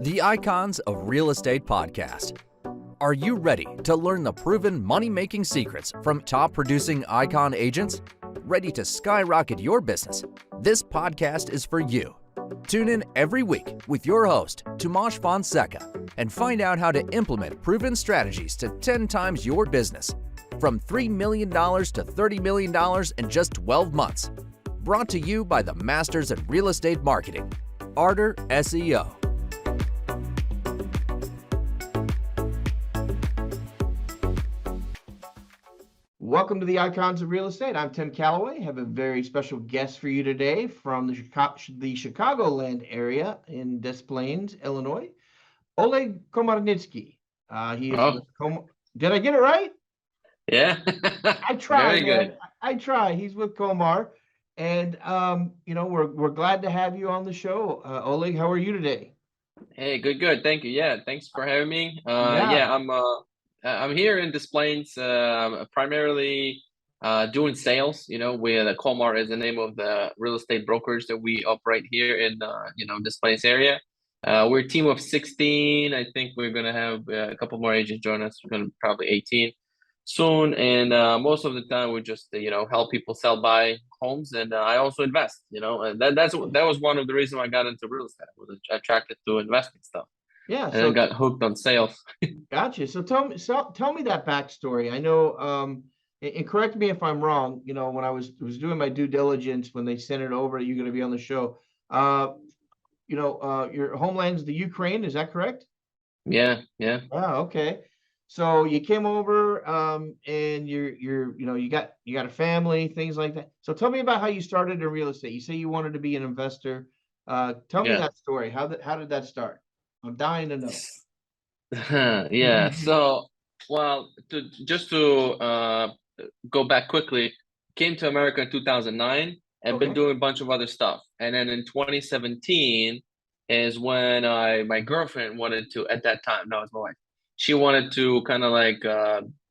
The Icons of Real Estate Podcast. Are you ready to learn the proven money-making secrets from top-producing Icon agents? Ready to skyrocket your business? This podcast is for you. Tune in every week with your host, Tomasz Fonseca, and find out how to implement proven strategies to 10 times your business. From $3 million to $30 million in just 12 months. Brought to you by the Masters at Real Estate Marketing, Arter SEO. Welcome to the Icons of Real Estate. I'm Tim Calloway. I have a very special guest for you today from the Chicagoland area in Des Plaines, Illinois. Oleg Komarnytskyy. He is Did I get it right? Yeah. I try, Very man. good. I try. He's with Komar. And we're glad to have you on the show. Oleg, how are you today? Hey, good. Thank you. Yeah, thanks for having me. Yeah. I'm here in Des Plaines, primarily doing sales. With Komar is the name of the real estate brokerage that we operate here in Des Plaines area. We're a team of 16. I think we're gonna have a couple more agents join us. We're gonna probably 18 soon, and most of the time we just help people sell buy homes, and I also invest. And that was one of the reasons I got into real estate. I was attracted to investing stuff. Yeah. And So then got hooked on sales. gotcha. So tell me that backstory. I know, and correct me if I'm wrong. When I was doing my due diligence, when they sent it over, you're going to be on the show. Your homeland's the Ukraine. Is that correct? Yeah. Oh, okay. So you came over, and you got a family, things like that. So tell me about how you started in real estate. You say you wanted to be an investor. Tell me Yeah. that story. How did that start? I'm dying to know. Yeah. So, well, to go back quickly, came to America in 2009 and been Okay. doing a bunch of other stuff. And then in 2017 is when my girlfriend wanted to, at that time, that was my wife. She wanted to kind of like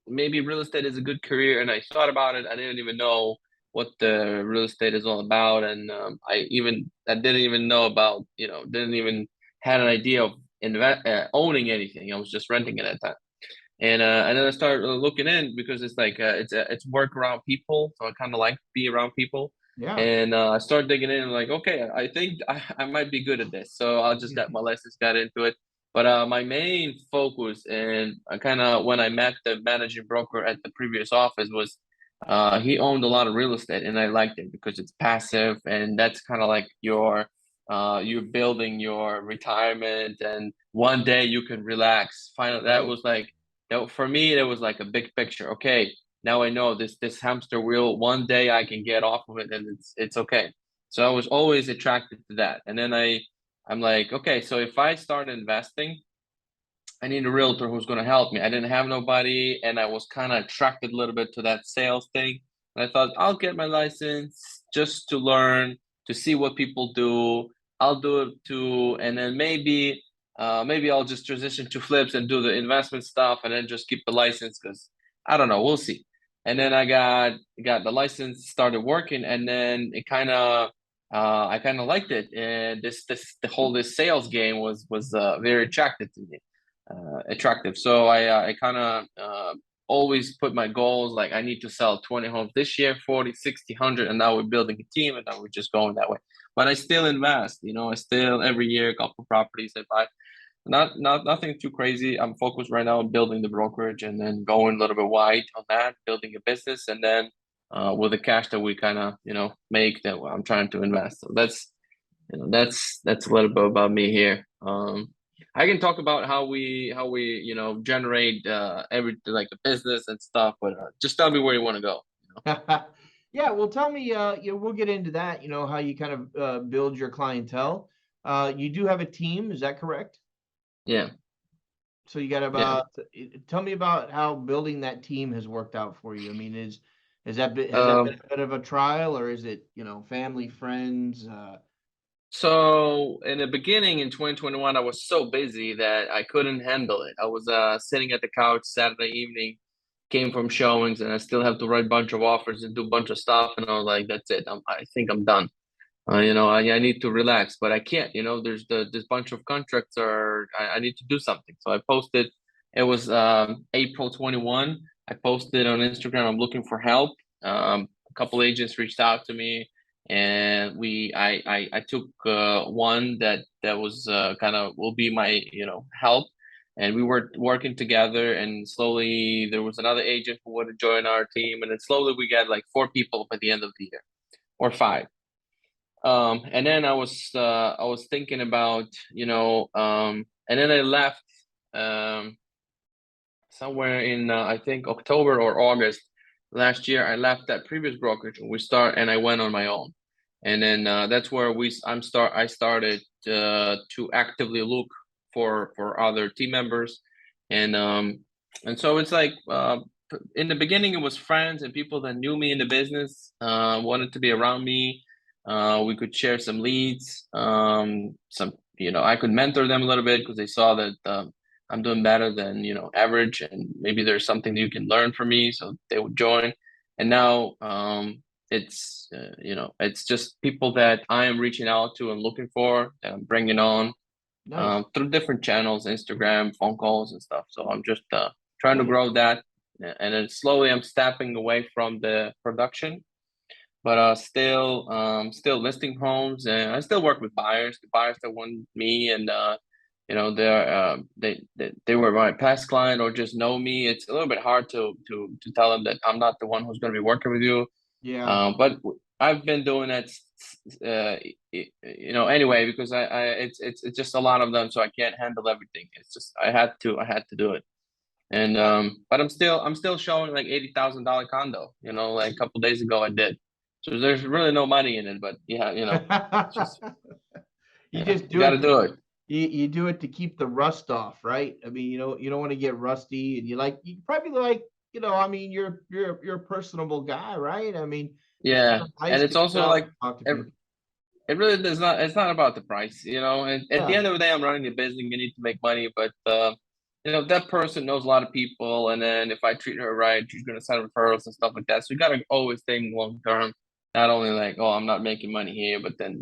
maybe real estate is a good career, and I thought about it. I didn't even know what the real estate is all about, and I didn't even know about didn't even had an idea of owning anything. I was just renting it at that time. And then I started looking in because it's like it's work around people, so I kind of like to be around people. Yeah. And I started digging in and like, okay, I think I might be good at this. So I just got my license, got into it. But my main focus, and I kind of when I met the managing broker at the previous office, was he owned a lot of real estate, and I liked it because it's passive, and that's kind of like you're building your retirement, and one day you can relax. Finally, that Right. was like that for me. It was like a big picture. Okay, now I know this hamster wheel. One day I can get off of it, and it's okay. So I was always attracted to that, and then I'm like, okay, so if I start investing, I need a realtor who's going to help me. I didn't have nobody, and I was kind of attracted a little bit to that sales thing. And I thought I'll get my license just to learn, to see what people do. I'll do it too, and then maybe I'll just transition to flips and do the investment stuff, and then just keep the license because I don't know. We'll see. And then I got the license, started working, and then it kind of I kind of liked it, and this sales game was very attractive to me attractive. So I kind of always put my goals like I need to sell 20 homes this year, 40, 60, 100, and now we're building a team, and now we're just going that way. But I still invest, I still every year a couple properties I buy. Nothing too crazy. I'm focused right now on building the brokerage and then going a little bit wide on that, building a business, and then with the cash that we kind of make that I'm trying to invest. So that's a little bit about me here. I can talk about how we generate every like a business and stuff, but just tell me where you want to go. Yeah, well, tell me, we'll get into that, how you kind of build your clientele. You do have a team, is that correct? Yeah. So you got tell me about how building that team has worked out for you. I mean, has that been a bit of a trial, or is it, family, friends? So in the beginning in 2021, I was so busy that I couldn't handle it. I was sitting at the couch Saturday evening, came from showings, and I still have to write a bunch of offers and do a bunch of stuff. And I was like, that's it. I think I'm done. I need to relax, but I can't. There's this bunch of contracts, or I need to do something. So I posted. It was April 21. I posted on Instagram. I'm looking for help. A couple agents reached out to me, and I took one that was kind of will be my help, and we were working together. And slowly there was another agent who wanted to join our team, and then slowly we got like 4 people by the end of the year, or 5. And then I was thinking about, and then I left somewhere in I think October or August last year. I left that previous brokerage, and I went on my own. And then that's where I started to actively look for other team members. And so it's like in the beginning it was friends and people that knew me in the business, wanted to be around me. We could share some leads. I could mentor them a little bit because they saw that I'm doing better than average, and maybe there's something you can learn from me, so they would join. And now it's just people that I am reaching out to and looking for, and I'm bringing on Nice. through different channels, Instagram, phone calls, and stuff. So I'm just trying to Nice. grow that, and then slowly I'm stepping away from the production, but still listing homes, and I still work with the buyers that want me, and they were my past client or just know me. It's a little bit hard to tell them that I'm not the one who's going to be working with you. Yeah. But I've been doing that, anyway, because it's just a lot of them, so I can't handle everything. It's just I had to do it. And but I'm still showing like $80,000 condo. Like a couple days ago I did. So there's really no money in it, but yeah, it's just You just you do got it. to do it. You do it to keep the rust off, right? I mean, you don't want to get rusty, and you probably like, I mean, you're a personable guy, right? I mean, it's Yeah, kind of nice and to it's get also out like and talk to it, people. it really does not. It's not about the price. And at the Yeah. end of the day, I'm running the business. You need to make money, but that person knows a lot of people, and then if I treat her right, she's gonna send referrals and stuff like that. So you gotta always think long term, not only like, oh, I'm not making money here, but then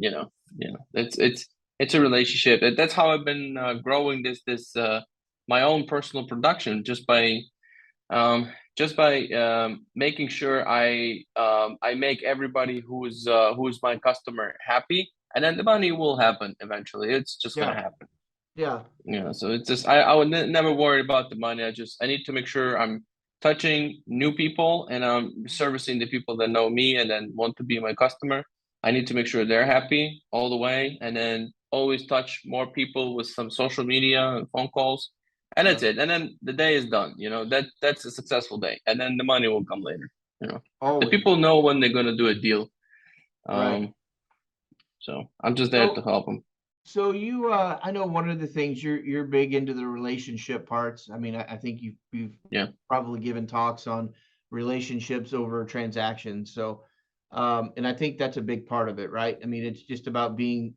it's a relationship. That's how I've been growing this my own personal production, just by making sure I make everybody who's my customer happy, and then the money will happen eventually. It's just gonna Yeah. happen. Yeah. So it's just I would never worry about the money. I need to make sure I'm touching new people, and I'm servicing the people that know me and then want to be my customer. I need to make sure they're happy all the way, and then always touch more people with some social media and phone calls, and Yeah. that's it. And then the day is done. That's a successful day, and then the money will come later. The Always. people know when they're gonna do a deal. Right. So I'm just there to So help them. So I know one of the things you're big into the relationship parts. I mean, I think you've Yeah. probably given talks on relationships over transactions. So, and I think that's a big part of it, right? I mean, it's just about being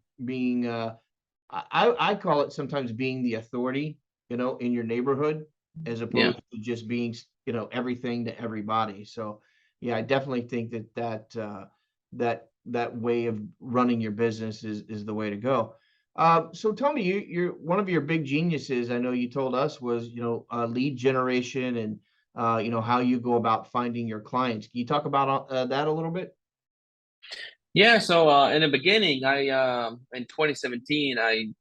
I call it sometimes being the authority, in your neighborhood, as Yeah. opposed to just being, everything to everybody. So, yeah, I definitely think that way of running your business is the way to go. So tell me, you're one of your big geniuses. I know you told us was lead generation and how you go about finding your clients. Can you talk about that a little bit? Yeah, so in the beginning, I in 2017, I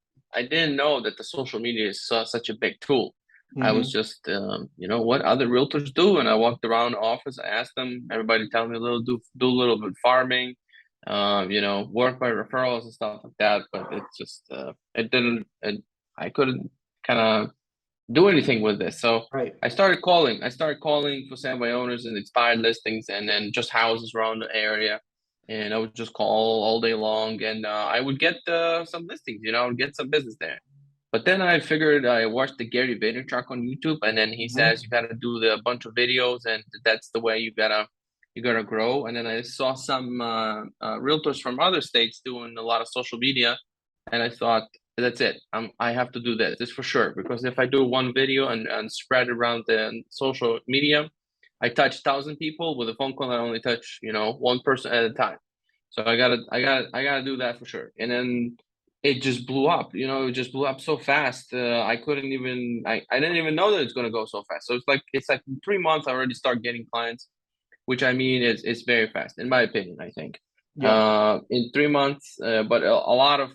didn't know that the social media is such a big tool. I was Hmm. just, what other realtors do, and I walked around the office. I asked them. Everybody tell me do a little bit farming, work by referrals and stuff like that. But it's just it didn't. I couldn't kind of do anything with this. So Right. I started calling. I started calling for sale by owners and expired listings, and then just houses around the area. And I would just call all day long, and I would get some listings. I would get some business there. But then I watched the Gary Vaynerchuk on YouTube, and then he Hmm. says you gotta do the bunch of videos, and that's the way you gotta grow. And then I saw some realtors from other states doing a lot of social media, and I thought that's it. I have to do this for sure, because if I do one video and spread around the social media, I touch 1,000 people. With a phone call, I only touch one person at a time. So I gotta do that for sure. And then it just blew up. It just blew up so fast. I didn't even know that it's gonna go so fast. So it's like in 3 months I already start getting clients, which I mean is very fast in my opinion. I think Yeah. in 3 months, but a lot of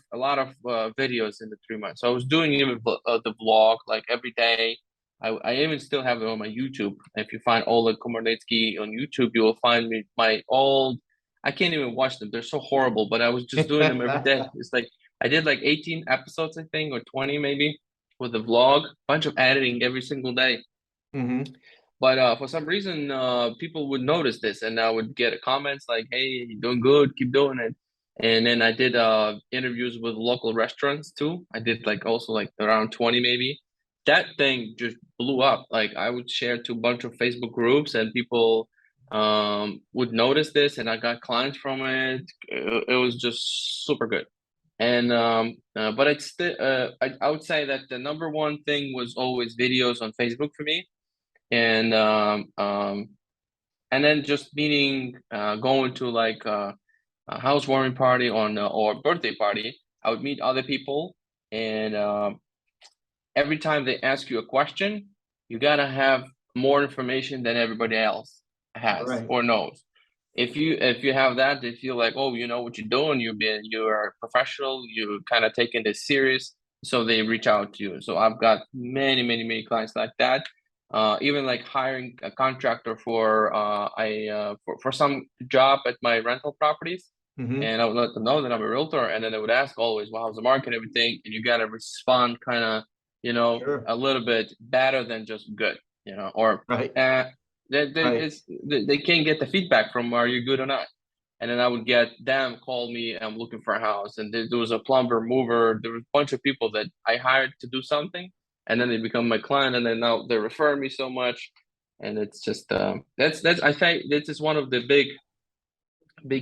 videos in the 3 months. So I was doing even the vlog like every day. I even still have it on my YouTube. If you find Oleg Komarnytskyy on YouTube, you will find my old. I can't even watch them. They're so horrible, but I was just doing them every day. It's like I did like 18 episodes, I think, or 20 maybe, with the vlog, bunch of editing every single day. Mm-hmm. But for some reason, people would notice this, and I would get comments like, "Hey, you're doing good, keep doing it." And then I did interviews with local restaurants too. I did like also like around 20 maybe. That thing just blew up. Like I would share to a bunch of Facebook groups, and people would notice this, and I got clients from it. It was just super good. And but it's still I would say that the number one thing was always videos on Facebook for me, and and then just meeting going to like a housewarming party or birthday party. I would meet other people, and every time they ask you a question, you gotta have more information than everybody else has Right. or knows. If you have that, they feel like, oh, you know what you're doing. You are a professional. You kind of taking this serious, so they reach out to you. So I've got many, many, many clients like that. Even like hiring a contractor for some job at my rental properties, Mm-hmm. and I would let them know that I'm a realtor, and then they would ask always, "Well, how's the market, and everything?" And you gotta respond kind of, Sure. a little bit better than just good, or Right. uh, Right. they can't get the feedback from are you good or not. And then I would get them call me, I'm looking for a house, and there was a plumber, mover, there was a bunch of people that I hired to do something, and then they become my client, and then now they refer me so much, and it's just that's I think this is one of the big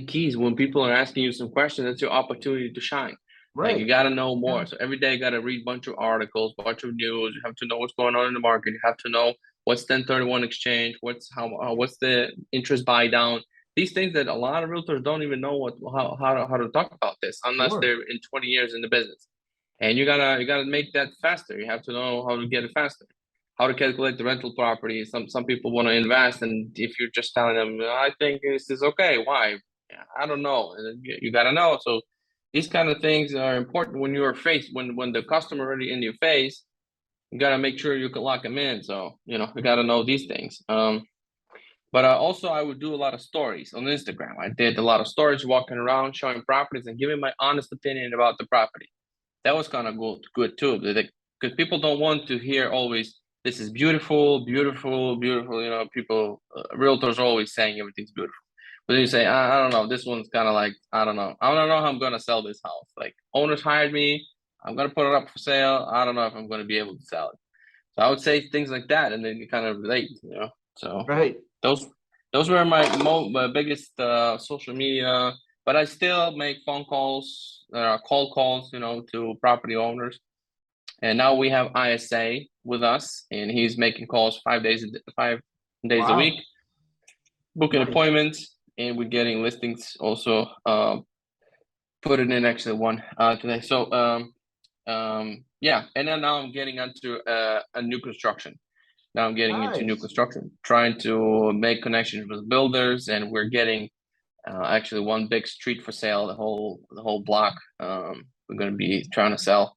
keys when people are asking you some questions. That's your opportunity to shine. Like you Right. got to know more. Yeah. So every day you got to read a bunch of articles, bunch of news. You have to know what's going on in the market. You have to know what's 1031 exchange, what's the interest buy down. These things that a lot of realtors don't even know how to talk about this unless Sure. they're in 20 years in the business. And you gotta make that faster. You have to know how to get it faster, how to calculate the rental property. Some people want to invest, and if you're just telling them, I think this is okay, why? I don't know. And you gotta know. So these kind of things are important when you're faced when the customer already in your face. You gotta make sure you can lock them in. So you gotta know these things. But also I would do a lot of stories on Instagram. I did a lot of stories walking around, showing properties, and giving my honest opinion about the property. That was kind of good too, because people don't want to hear always this is beautiful, beautiful, beautiful. People, realtors are always saying everything's beautiful. But then you say, I don't know, this one's kind of like, I don't know. I don't know how I'm going to sell this house. Like, owners hired me. I'm going to put it up for sale. I don't know if I'm going to be able to sell it. So I would say things like that, and then you kind of relate. So Right. those those were my biggest social media. But I still make phone calls, cold calls, to property owners. And now we have ISA with us, and he's making calls 5 days a week, Wow. booking Nice. appointments, and we're getting listings also. Put it in actually one today. So yeah, and then now I'm getting into a new construction. Now I'm getting into new Nice. construction, trying to make connections with builders, and we're getting actually one big street for sale, the whole block. We're going to be trying to sell.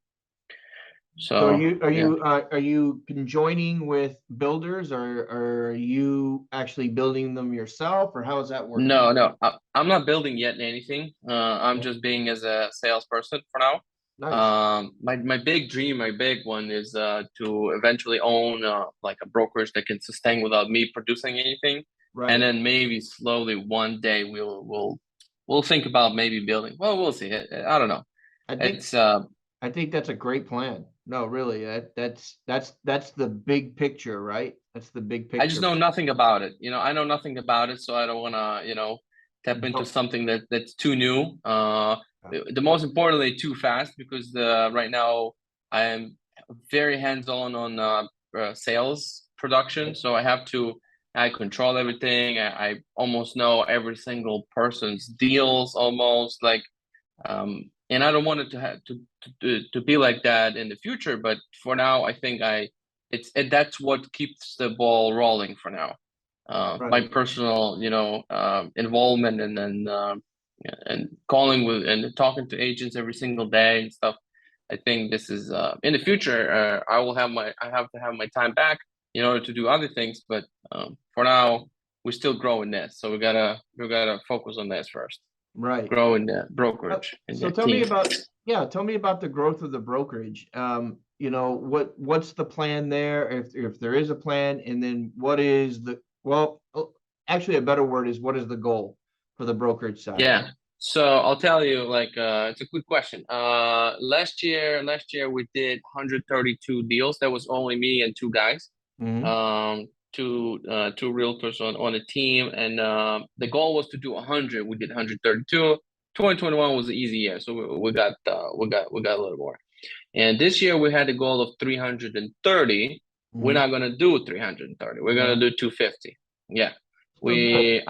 So So yeah. are you conjoining with builders, or are you actually building them yourself, or how is that working? No, no, I'm not building yet anything. I'm Okay. just being as a salesperson for now. Nice. My big dream, my big one is to eventually own like a brokerage that can sustain without me producing anything, and Right. then maybe slowly one day we'll think about maybe building. Well, we'll see. I don't know. I think It's I think that's a great plan. No, really, that's the big picture, right? That's the big I just picture. know nothing about it. I know nothing about it, so I don't want to, tap into Don't- something that's too new. The most importantly, too fast because right now I am very hands-on on sales production, Right. so I have to I control everything. I almost know every single person's deals almost like, and I don't want it to have to be like that in the future. But for now, I think that's what keeps the ball rolling for now. My Right. personal, involvement, and then and calling with and talking to agents every single day and stuff. I think this is in the future. I have to have my time back in order to do other things. But for now, we're still growing this, so we gotta focus on this first. Right. Grow in the brokerage in So the tell me team. about, yeah, tell me about the growth of the brokerage. What's the plan there, if there is a plan, and then what is the, well, actually a better word is, what is the goal for the brokerage side? Yeah. So I'll tell you, like, it's a good question. Last year we did 132 deals. That was only me and two guys, Hmm. um, two realtors on the team, and the goal was to do 100. We did 132. 2021 was an easy year, so we got a little more. And this year we had a goal of 330. We're Hmm. not gonna do 330. We're gonna No, do 250. Yeah. still good.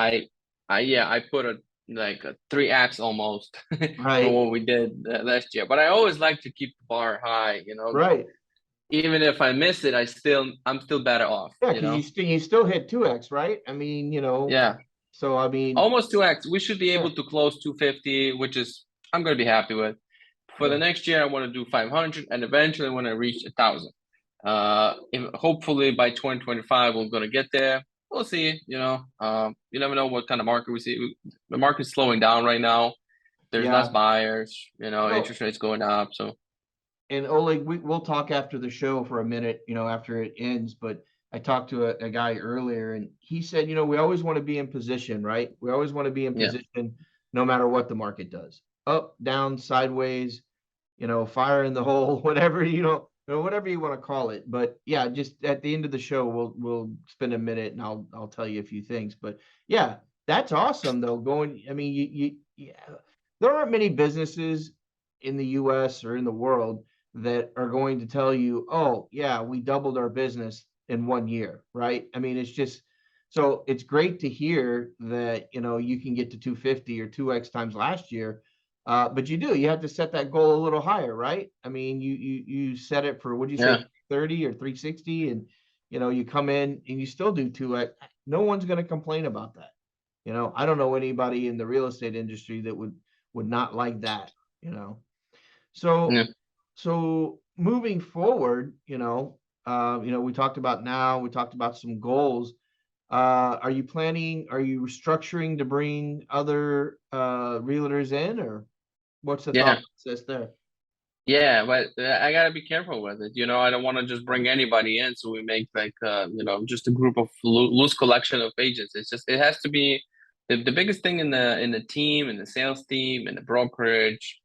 I put a like a 3x almost from Right. what we did last year. But I always like to keep the bar high, that Right. even if I miss it, I'm still better off, Yeah, because you still hit 2x, right? I mean, Yeah. so I mean, Almost 2x. We should be yeah, able to close 250, which is I'm gonna be happy with. For the yeah, next year, I want to do 500, and eventually I want to reach 1,000. Hopefully by 2025 we're gonna get there. We'll see. You never know what kind of market we see. The market's slowing down right now. There's less yeah. buyers. Well, Interest rates going up. So and Oleg, we'll talk after the show for a minute, after it ends. But I talked to a guy earlier, and he said, we always want to be in position, right? We always want to be in yeah, position no matter what the market does, up, down, sideways, fire in the hole, whatever, whatever you want to call it. But yeah, just at the end of the show, we'll spend a minute and I'll tell you a few things. But yeah, that's awesome though. I mean, yeah, there aren't many businesses in the US or in the world that are going to tell you, oh, yeah, we doubled our business in 1 year, right? I mean, it's just, so it's great to hear that, you can get to 250 or 2x times last year. But you have to set that goal a little higher, right? I mean, you set it for, what'd you say, yeah, 30 or 360, and you come in and you still do 2x. No one's going to complain about that. I don't know anybody in the real estate industry that would not like that, you know. So yeah, moving forward, we talked about, now we talked about some goals. Are you structuring to bring other realtors in, or what's the thought yeah. process there? Yeah, but I gotta be careful with it. I don't want to just bring anybody in, so we make like just a group of loose collection of agents. It has to be the biggest thing in the team, in the sales team, in the brokerage,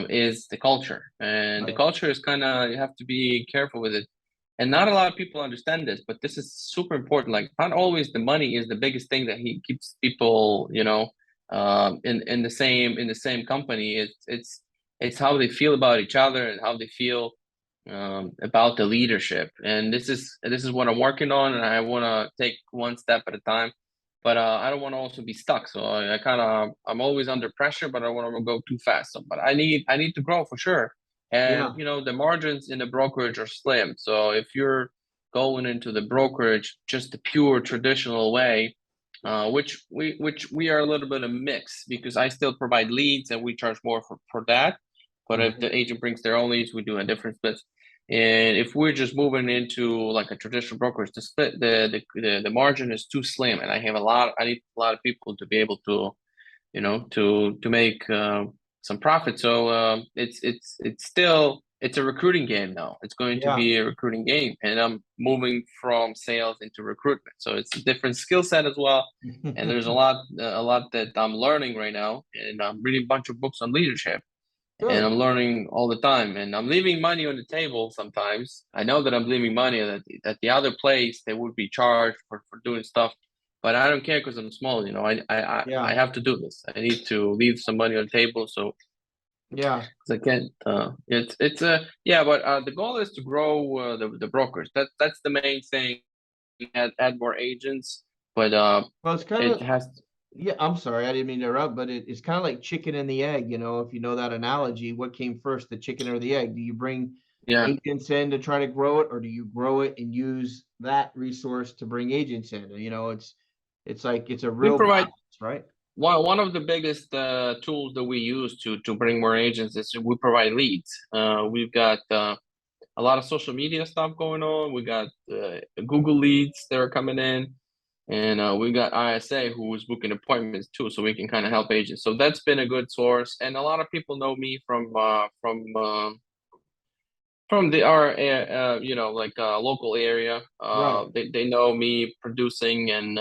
is the culture, and the Right. culture is kind of you have to be careful with it. And not a lot of people understand this, but this is super important. Like, not always the money is the biggest thing that he keeps people, in the same company. It's how they feel about each other and how they feel about the leadership. And this is what I'm working on, and I want to take one step at a time. But I don't want to also be stuck. So I'm always under pressure, but I don't want to go too fast. So, but I need to grow for sure. And Yeah. the margins in the brokerage are slim. So if you're going into the brokerage just the pure traditional way, which we are a little bit of mix, because I still provide leads and we charge more for that. But if Mhm. the agent brings their own leads, we do a different split. And if we're just moving into like a traditional brokerage, the split the margin is too slim, and I need a lot of people to be able to to make some profit. So it's a recruiting game now. It's going to Yeah. be a recruiting game, and I'm moving from sales into recruitment. So it's a different skill set as well. And there's a lot that I'm learning right now, and I'm reading a bunch of books on leadership, and I'm Good. learning all the time. And I'm leaving money on the table sometimes. I know that I'm leaving money at the other place they would be charged for doing stuff, but I don't care because I'm small. I Yeah. have to do this. I need to leave some money on the table, so Yeah. 'cause I can't. It's a yeah, but the goal is to grow the brokers. That's the main thing. add more agents, but Well, it's kind it of, has. yeah, I'm sorry, I didn't mean to interrupt, but it's kind of like chicken and the egg, if you know that analogy. What came first, the chicken or the egg? Do you bring Yeah, agents in to try to grow it, or do you grow it and use that resource to bring agents in? It's like it's a we real provide balance, right? one of the biggest tools that we use to bring more agents is we provide leads. We've got a lot of social media stuff going on. We got Google leads that are coming in, and we got ISA who is booking appointments too, so we can kind of help agents. So that's been a good source, and a lot of people know me from the our like local area. Right, They know me producing and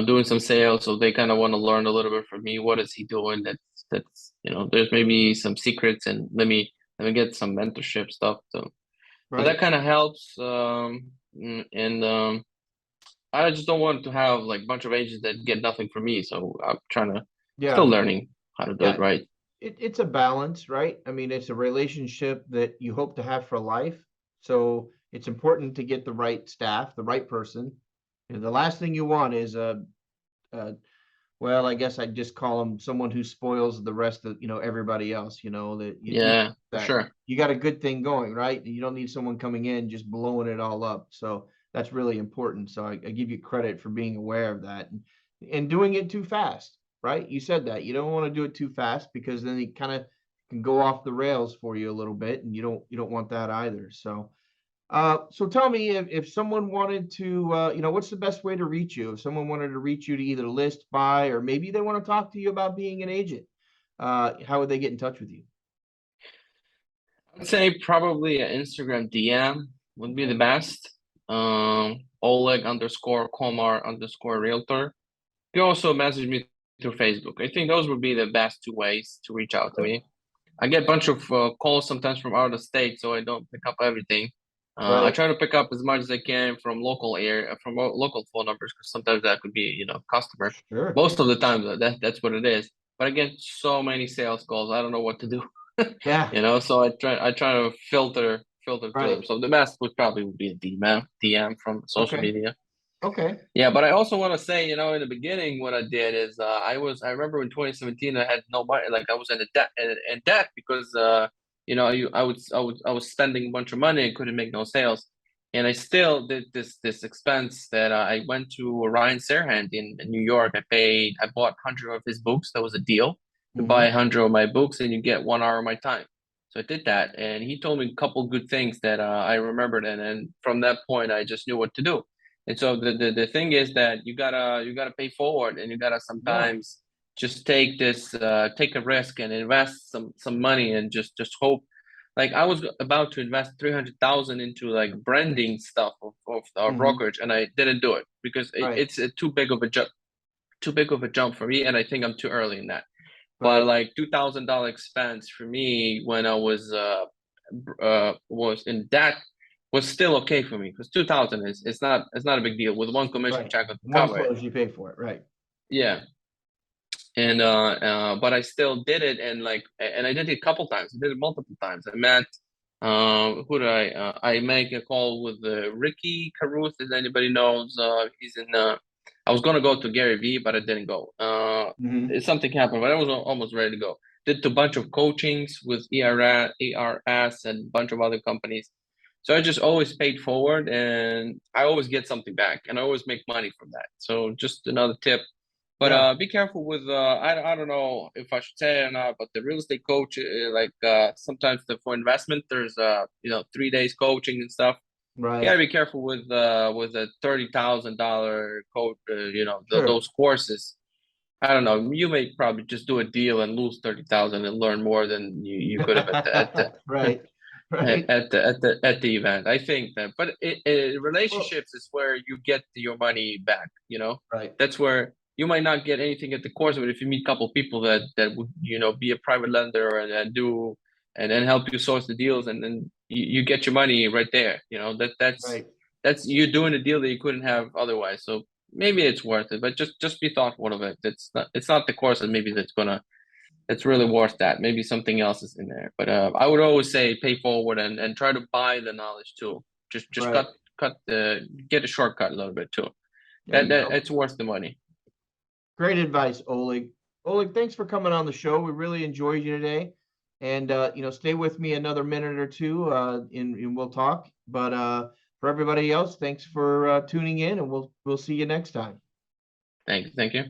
doing some sales, so they kind of want to learn a little bit from me. What is he doing? That's there's maybe some secrets, and let me get some mentorship stuff. So that right. kind of helps. And I just don't want to have like a bunch of agents that get nothing from me. So I'm trying to still Yeah, learning how to do yeah. it right. It's a balance, right? I mean, it's a relationship that you hope to have for life. So it's important to get the right staff, the right person. And the last thing you want is a well, I guess I'd just call him someone who spoils the rest of, everybody else, that Yeah, for that sure. you got a good thing going, right? You don't need someone coming in just blowing it all up. So that's really important. So I give you credit for being aware of that and doing it too fast, right? You said that you don't want to do it too fast because then it kind of can go off the rails for you a little bit, and you don't want that either. So tell me if someone wanted to, what's the best way to reach you? If someone wanted to reach you to either list, buy, or maybe they want to talk to you about being an agent, how would they get in touch with you? I'd say probably an Instagram DM would be the Okay. best. Oleg underscore Komar underscore realtor. You can also message me through Facebook. I think those would be the best two ways to reach out to Okay. me. I get a bunch of calls sometimes from out of the state, so I don't pick up everything. I Right. try to pick up as much as I can from local area, from local phone numbers, because sometimes that could be, customer. Sure. Most of the time, that's what it is. But I get so many sales calls, I don't know what to do. Yeah. So I try to filter through them. Right. So the best would probably be a DM from social Okay. media. Okay. Yeah, but I also want to say, in the beginning, what I did is I remember in 2017 I had no money, like I was in debt because I was spending a bunch of money and couldn't make no sales, and I still did this expense that I went to Ryan Serhant in New York. I bought 100 of his books. That was a deal. You buy Hmm. 100 of my books and you get 1 hour of my time. So I did that, and he told me a couple good things that I remembered, and from that point I just knew what to do. And so the thing is that you gotta pay forward, and you gotta Yeah. sometimes just take a risk and invest some money and just hope. Like I was about to invest 300,000 into like branding stuff of our Hmm. brokerage, and I didn't do it because Right. it's too big of a jump for me, and I think I'm too early in that. But Right. like $2,000 expense for me when I was in debt was still okay for me because 2,000 is it's not a big deal with one commission Right. check I can One cover it. close, you pay for it. Right. Yeah, and but I still did it, and I did it a couple times. I did it multiple times. I met who did I make a call with Ricky Caruth, if anybody knows. He's in I was gonna go to Gary Vee, but I didn't go. Something happened, but I was almost ready to go. Did a bunch of coachings with ERS and a bunch of other companies. So I just always paid forward, and I always get something back, and I always make money from that. So just another tip. But Yeah. be careful with I don't know if I should say it or not, but the real estate coach sometimes for investment there's 3 days coaching and stuff. You gotta Right. be careful with a $30,000 coach. Sure. Those courses. I don't know. You may probably just do a deal and lose 30,000 and learn more than you could have Right. Right. at the event. I think that, but Well, relationships is where you get your money back. right. That's where you might not get anything at the course, but if you meet a couple of people that would be a private lender and do and then help you source the deals, and then you get your money right there. That's Right. that's you doing a deal that you couldn't have otherwise. So maybe it's worth it, but just be thoughtful of it. It's not the course that maybe that's really worth that. Maybe something else is in there. But I would always say pay forward and try to buy the knowledge too. Just cut Right. get a shortcut a little bit too. There you go. It's worth the money. Great advice, Oleg. Oleg, thanks for coming on the show. We really enjoyed you today. And stay with me another minute or two, and we'll talk. But for everybody else, thanks for tuning in, and we'll see you next time. Thank you.